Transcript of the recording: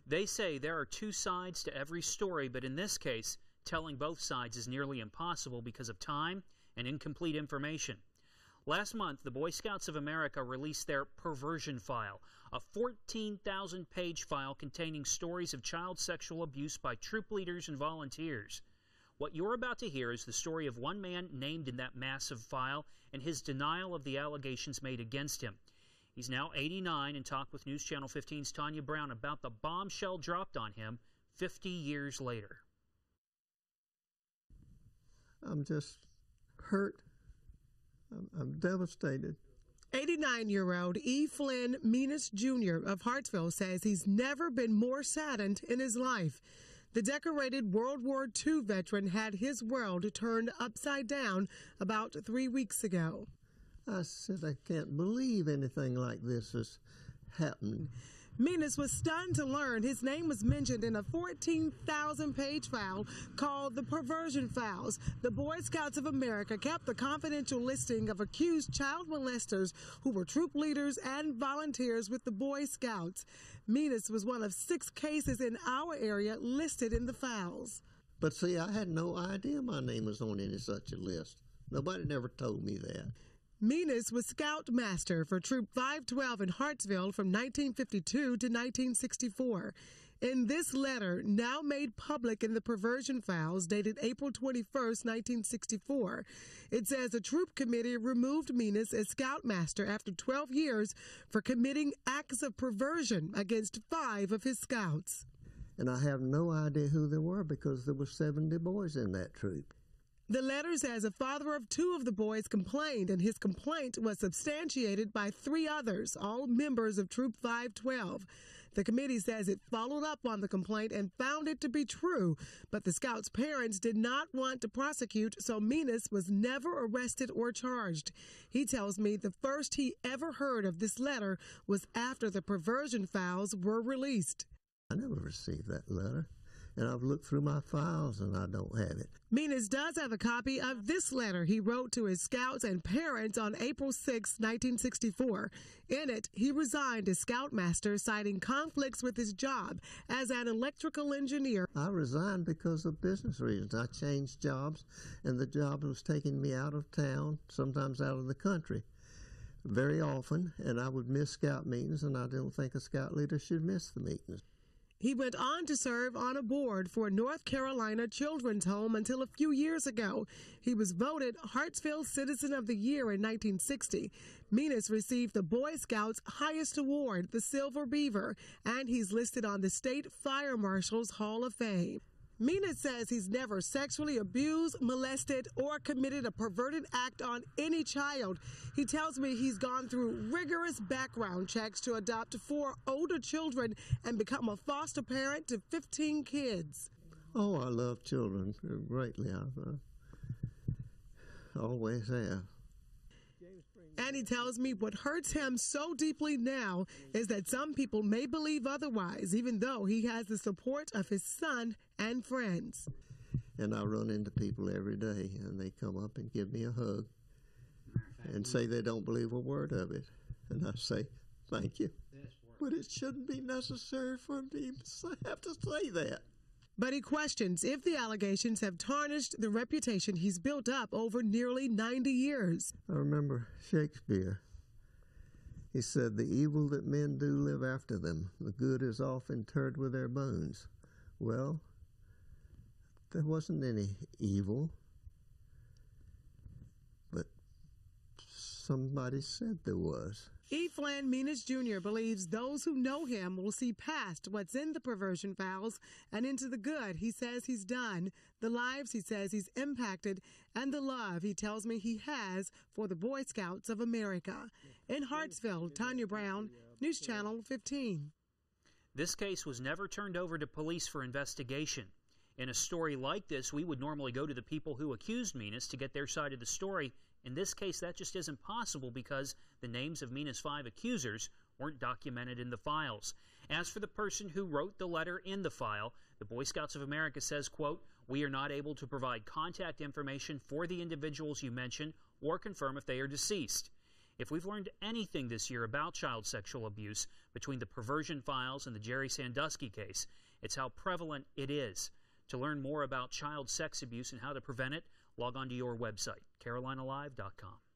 They say there are two sides to every story, but in this case, telling both sides is nearly impossible because of time and incomplete information. Last month, the Boy Scouts of America released their Perversion File, a 14,000-page file containing stories of child sexual abuse by troop leaders and volunteers. What you're about to hear is the story of one man named in that massive file and his denial of the allegations made against him. He's now 89 and talked with News Channel 15's Tanya Brown about the bombshell dropped on him 50 years later. I'm just hurt. I'm devastated. 89-year-old E. Flynn Menius Jr. of Hartsville says he's never been more saddened in his life. The decorated World War II veteran had his world turned upside down about 3 weeks ago. I said, I can't believe anything like this has happened. Menius was stunned to learn his name was mentioned in a 14,000-page file called the Perversion Files. The Boy Scouts of America kept a confidential listing of accused child molesters who were troop leaders and volunteers with the Boy Scouts. Menius was one of 6 cases in our area listed in the files. But see, I had no idea my name was on any such a list. Nobody never told me that. Menius was Scoutmaster for Troop 512 in Hartsville from 1952 to 1964. In this letter, now made public in the Perversion Files, dated April 21, 1964, it says a troop committee removed Menius as Scoutmaster after 12 years for committing acts of perversion against 5 of his scouts. And I have no idea who they were because there were 70 boys in that troop. The letter says a father of 2 of the boys complained, and his complaint was substantiated by 3 others, all members of Troop 512. The committee says it followed up on the complaint and found it to be true, but the scouts' parents did not want to prosecute, so Menius was never arrested or charged. He tells me the first he ever heard of this letter was after the Perversion Files were released. I never received that letter. And I've looked through my files and I don't have it. Menius does have a copy of this letter he wrote to his scouts and parents on April 6, 1964. In it, he resigned as Scoutmaster, citing conflicts with his job as an electrical engineer. I resigned because of business reasons. I changed jobs, and the job was taking me out of town, sometimes out of the country, very often, and I would miss scout meetings, and I don't think a scout leader should miss the meetings. He went on to serve on a board for a North Carolina children's home until a few years ago. He was voted Hartsville Citizen of the Year in 1960. Menius received the Boy Scouts' highest award, the Silver Beaver, and he's listed on the State Fire Marshal's Hall of Fame. Menius says he's never sexually abused, molested, or committed a perverted act on any child. He tells me he's gone through rigorous background checks to adopt 4 older children and become a foster parent to 15 kids. Oh, I love children greatly. I always have. And he tells me what hurts him so deeply now is that some people may believe otherwise, even though he has the support of his son and friends. And I run into people every day, and they come up and give me a hug and say they don't believe a word of it. And I say, thank you. But it shouldn't be necessary for me to have to say that. But he questions if the allegations have tarnished the reputation he's built up over nearly 90 years. I remember Shakespeare. He said, the evil that men do live after them. The good is often interred with their bones. Well, there wasn't any evil, but somebody said there was. E. Flynn Menius Jr. believes those who know him will see past what's in the Perversion Files and into the good he says he's done, the lives he says he's impacted, and the love he tells me he has for the Boy Scouts of America. In Hartsville, Tanya Brown, News Channel 15. This case was never turned over to police for investigation. In a story like this, we would normally go to the people who accused Menius to get their side of the story. In this case, that just isn't possible because the names of Menius' 5 accusers weren't documented in the files. As for the person who wrote the letter in the file, the Boy Scouts of America says, quote, "We are not able to provide contact information for the individuals you mentioned or confirm if they are deceased." If we've learned anything this year about child sexual abuse between the Perversion Files and the Jerry Sandusky case, it's how prevalent it is. To learn more about child sex abuse and how to prevent it, log on to your website, carolinalive.com.